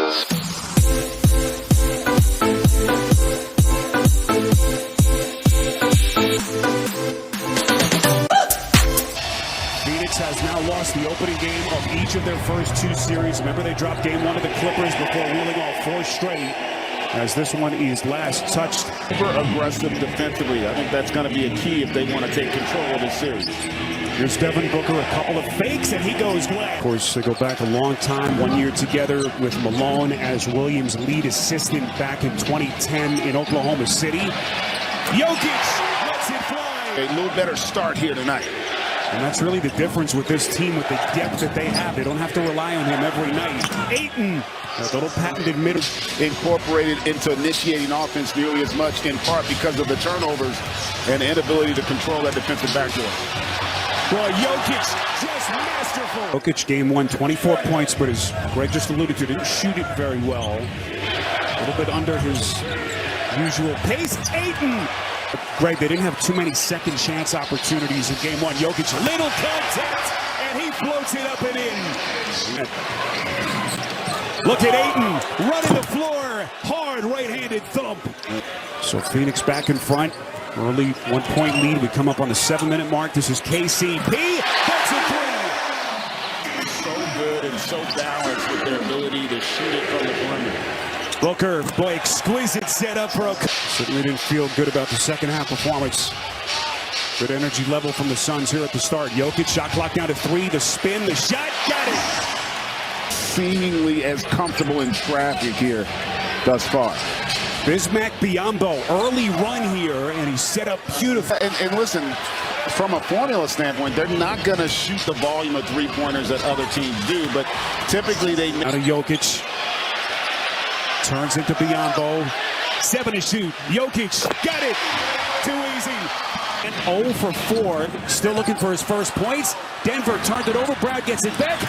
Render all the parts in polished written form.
Phoenix has now lost the opening game of each of their first two series. Remember, they dropped game one to the Clippers before reeling off four straight, as this one is last touched. Super aggressive defensively. I think that's going to be a key if they want to take control of this series. Here's Devin Booker, a couple of fakes, and he goes away. Of course, they go back a long time, 1 year together with Malone as Williams' lead assistant back in 2010 in Oklahoma City. Jokic lets it fly. A little better start here tonight. And that's really the difference with this team, with the depth that they have. They don't have to rely on him every night. Ayton, a little patented middle. Incorporated into initiating offense nearly as much, in part because of the turnovers and the inability to control that defensive backdoor. Boy, Jokic just masterful. Jokic game one, 24 points, but as Greg just alluded to, didn't shoot it very well. A little bit under his usual pace. Ayton. Greg, they didn't have too many second chance opportunities in game one. Jokic, little contact, and he floats it up and in. Look at Ayton running the floor. Hard right-handed thump. So Phoenix back in front. Early 1 point lead. We come up on the 7-minute mark. This is KCP. That's a three. So good and so balanced with their ability to shoot it from the perimeter. Booker, boy, exquisite setup for a... Certainly didn't feel good about the second half performance. Good energy level from the Suns here at the start. Jokic, shot clock down to 3. The spin, the shot, got it. Seemingly as comfortable in traffic here thus far. Bismack Biyombo, early run here, and he's set up beautiful. And listen, from a formula standpoint, they're not going to shoot the volume of three-pointers that other teams do, but typically they... Out of Jokic. Turns into Biyombo. 7 to shoot. Jokic, got it. Too easy. And 0 for 4. Still looking for his first points. Denver turned it over. Brad gets it back.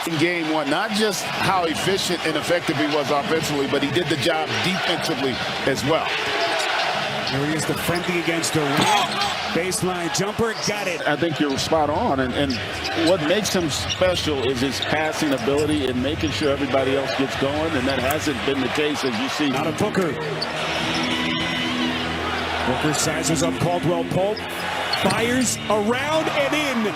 In game one, not just how efficient and effective he was offensively, but he did the job defensively as well. Here he is defending against Durant. Baseline jumper, got it. I think you're spot on, and what makes him special is his passing ability and making sure everybody else gets going, and that hasn't been the case, as you see. Out of Booker. Booker sizes up Caldwell Pope, fires around and in.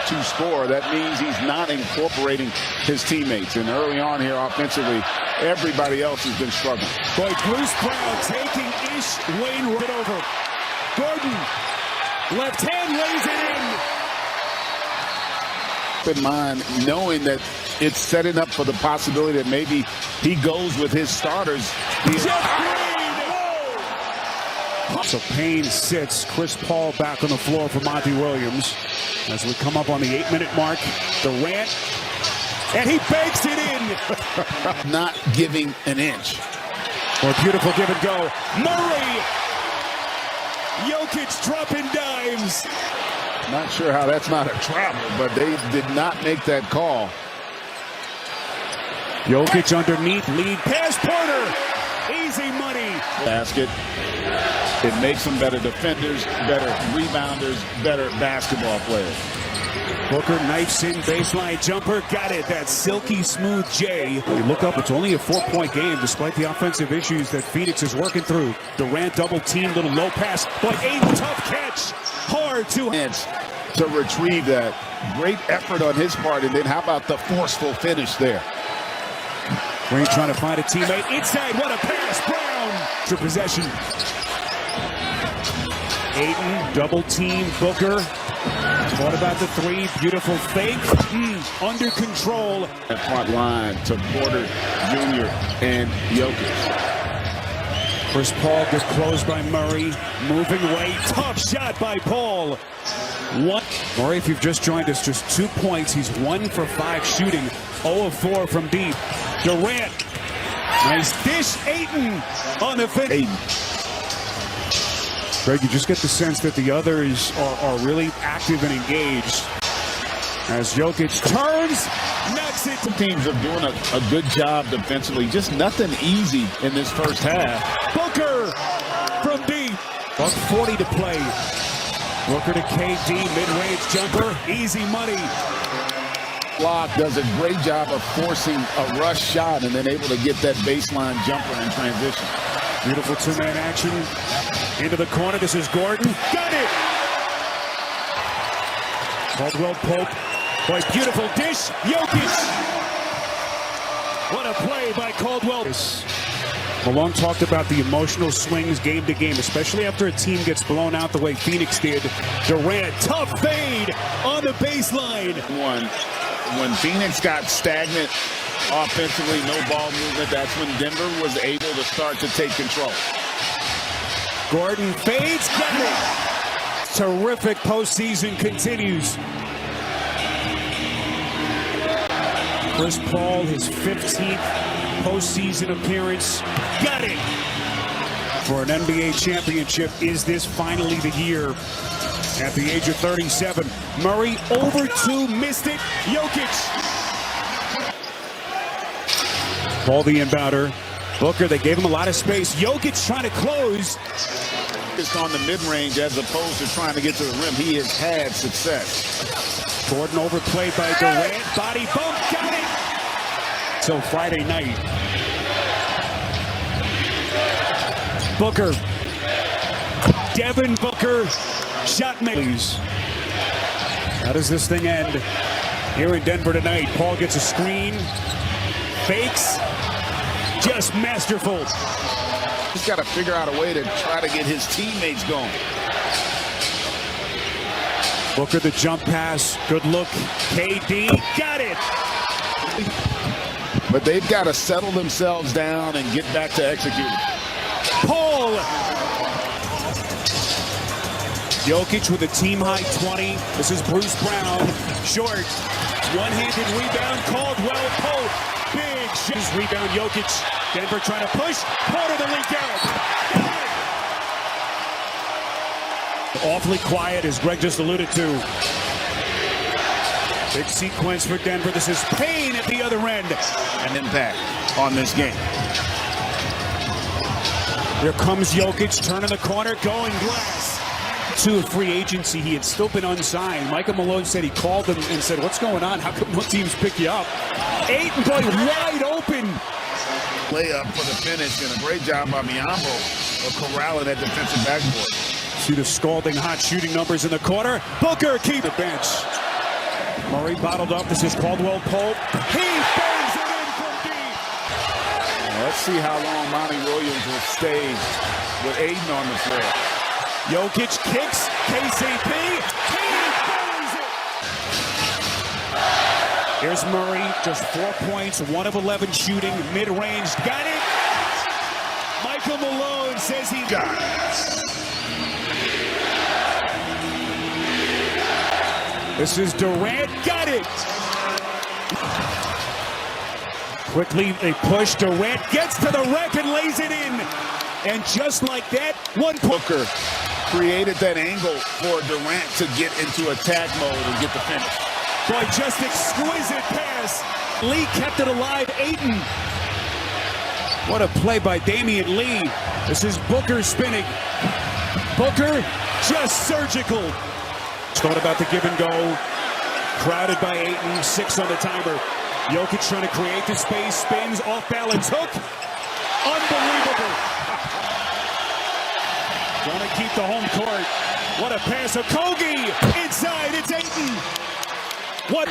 To score, that means he's not incorporating his teammates. And early on here offensively, everybody else has been struggling. Boy, Bruce Brown taking Ish Wayne right over. Gordon, left hand lays it in. In mind, knowing that it's setting up for the possibility that maybe he goes with his starters. So Payne sits. Chris Paul back on the floor for Monty Williams. As we come up on the 8-minute mark, Durant, and he banks it in. Not giving an inch. Or beautiful give and go. Murray. Jokic dropping dimes. Not sure how that's not a travel, but they did not make that call. Jokic underneath, lead pass, Porter. Easy money. Basket. It makes them better defenders, better rebounders, better basketball players. Booker knifes in, baseline jumper, got it. That silky smooth J. You look up, it's only a 4-point game despite the offensive issues that Phoenix is working through. Durant double team, little low pass, but a tough catch. Hard to retrieve that. Great effort on his part, and then how about the forceful finish there? Green trying to find a teammate. Inside, what a pass, Brown. For possession. Ayton, double team, Booker. What about the 3? Beautiful fake. Under control. That front line to Porter Jr. and Jokic. Chris Paul gets closed by Murray. Moving away. Tough shot by Paul. Murray, if you've just joined us, just 2 points. He's 1 for 5 shooting. 0 of 4 from deep. Durant. Nice dish. Ayton on the finish. Greg, you just get the sense that the others are really active and engaged. As Jokic turns, knocks it. Teams are doing a good job defensively. Just nothing easy in this first half. Booker from deep. 40 to play. Booker to KD, mid-range jumper, easy money. Block does a great job of forcing a rush shot and then able to get that baseline jumper in transition. Beautiful two-man action into the corner. This is Gordon. Got it! Caldwell Pope. Boy, beautiful dish. Jokic. What a play by Caldwell. Malone talked about the emotional swings game to game, especially after a team gets blown out the way Phoenix did. Durant, tough fade on the baseline. When Phoenix got stagnant offensively, no ball movement, that's when Denver was able to start to take control. Gordon fades, got it. Terrific postseason continues. Chris Paul, his 15th postseason appearance, got it. For an NBA championship, is this finally the year? At the age of 37, Murray over two, missed it. Jokic. Ball the inbounder. Booker, they gave him a lot of space. Jokic trying to close. It's on the mid-range as opposed to trying to get to the rim. He has had success. Gordon overplayed by Durant. Body bump, got it. So Friday night. Booker. Devin Booker. Shot makes. How does this thing end? Here in Denver tonight, Paul gets a screen. Fakes. Just masterful. He's got to figure out a way to try to get his teammates going. Booker the jump pass. Good look. KD got it. But they've got to settle themselves down and get back to executing. Paul. Jokic with a team-high 20. This is Bruce Brown. Short. One-handed rebound. Caldwell Pope. Big shot. Rebound Jokic. Denver trying to push. Porter the leak out. Awfully quiet, as Greg just alluded to. Big sequence for Denver. This is Payne at the other end. An impact on this game. Here comes Jokic, turning the corner, going glass. To free agency, he had still been unsigned. Michael Malone said he called him and said, "What's going on? How come no teams pick you up?" Ayton, boy, wide open. Layup for the finish, and a great job by Miambo of corralling that defensive backboard. See the scalding hot shooting numbers in the corner. Booker keep the bench. Murray bottled up. This is Caldwell Pope. He bangs it in from deep. Let's see how long Monty Williams will stay with Ayton on the floor. Jokic kicks. KCP. He bangs it. Here's Murray. Just 4 points. 1 of 11 shooting. Mid-range. Got it. Michael Malone says he got it. This is Durant. Got it. Quickly they push. Durant gets to the rack and lays it in. And just like that, one Booker created that angle for Durant to get into attack mode and get the finish. Boy, just exquisite pass. Lee kept it alive. Ayton. What a play by Damian Lee. This is Booker spinning. Booker just surgical. Thought about the give and go. Crowded by Ayton. 6 on the timer. Jokic trying to create the space. Spins. Off balance. Hook. Unbelievable. Going to keep the home court. What a pass. Okogie. Inside. It's Ayton. What?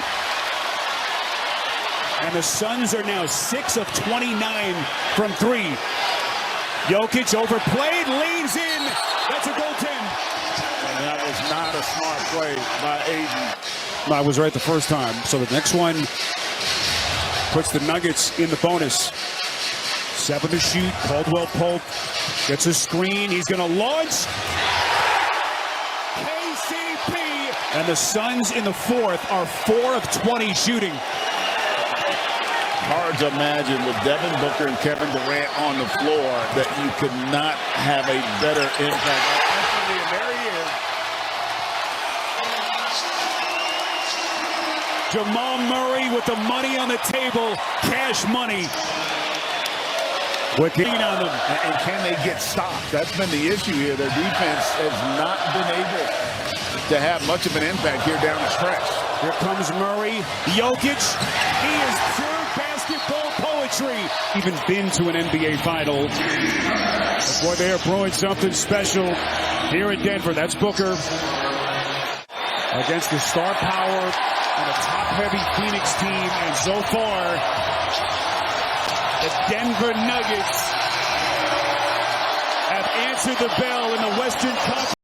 And the Suns are now 6 of 29 from 3. Jokic overplayed. Leans in. That's a goaltend. And that was not a smart play by Ayton. I was right the first time. So the next one puts the Nuggets in the bonus. 7 to shoot. Caldwell Pope gets a screen. He's going to launch. KCP. And the Suns in the 4th are 4 of 20 shooting. Hard to imagine with Devin Booker and Kevin Durant on the floor that you could not have a better impact. And there he is. Jamal Murray with the money on the table. Cash money. Wicked on them, and can they get stopped? That's been the issue here. Their defense has not been able to have much of an impact here down the stretch. Here comes Murray. Jokic. He is pure basketball poetry. Even been to an NBA Finals. Boy, they are brewing something special here in Denver. That's Booker against the star power and a top-heavy Phoenix team. And so far, the Denver Nuggets have answered the bell in the Western Conference.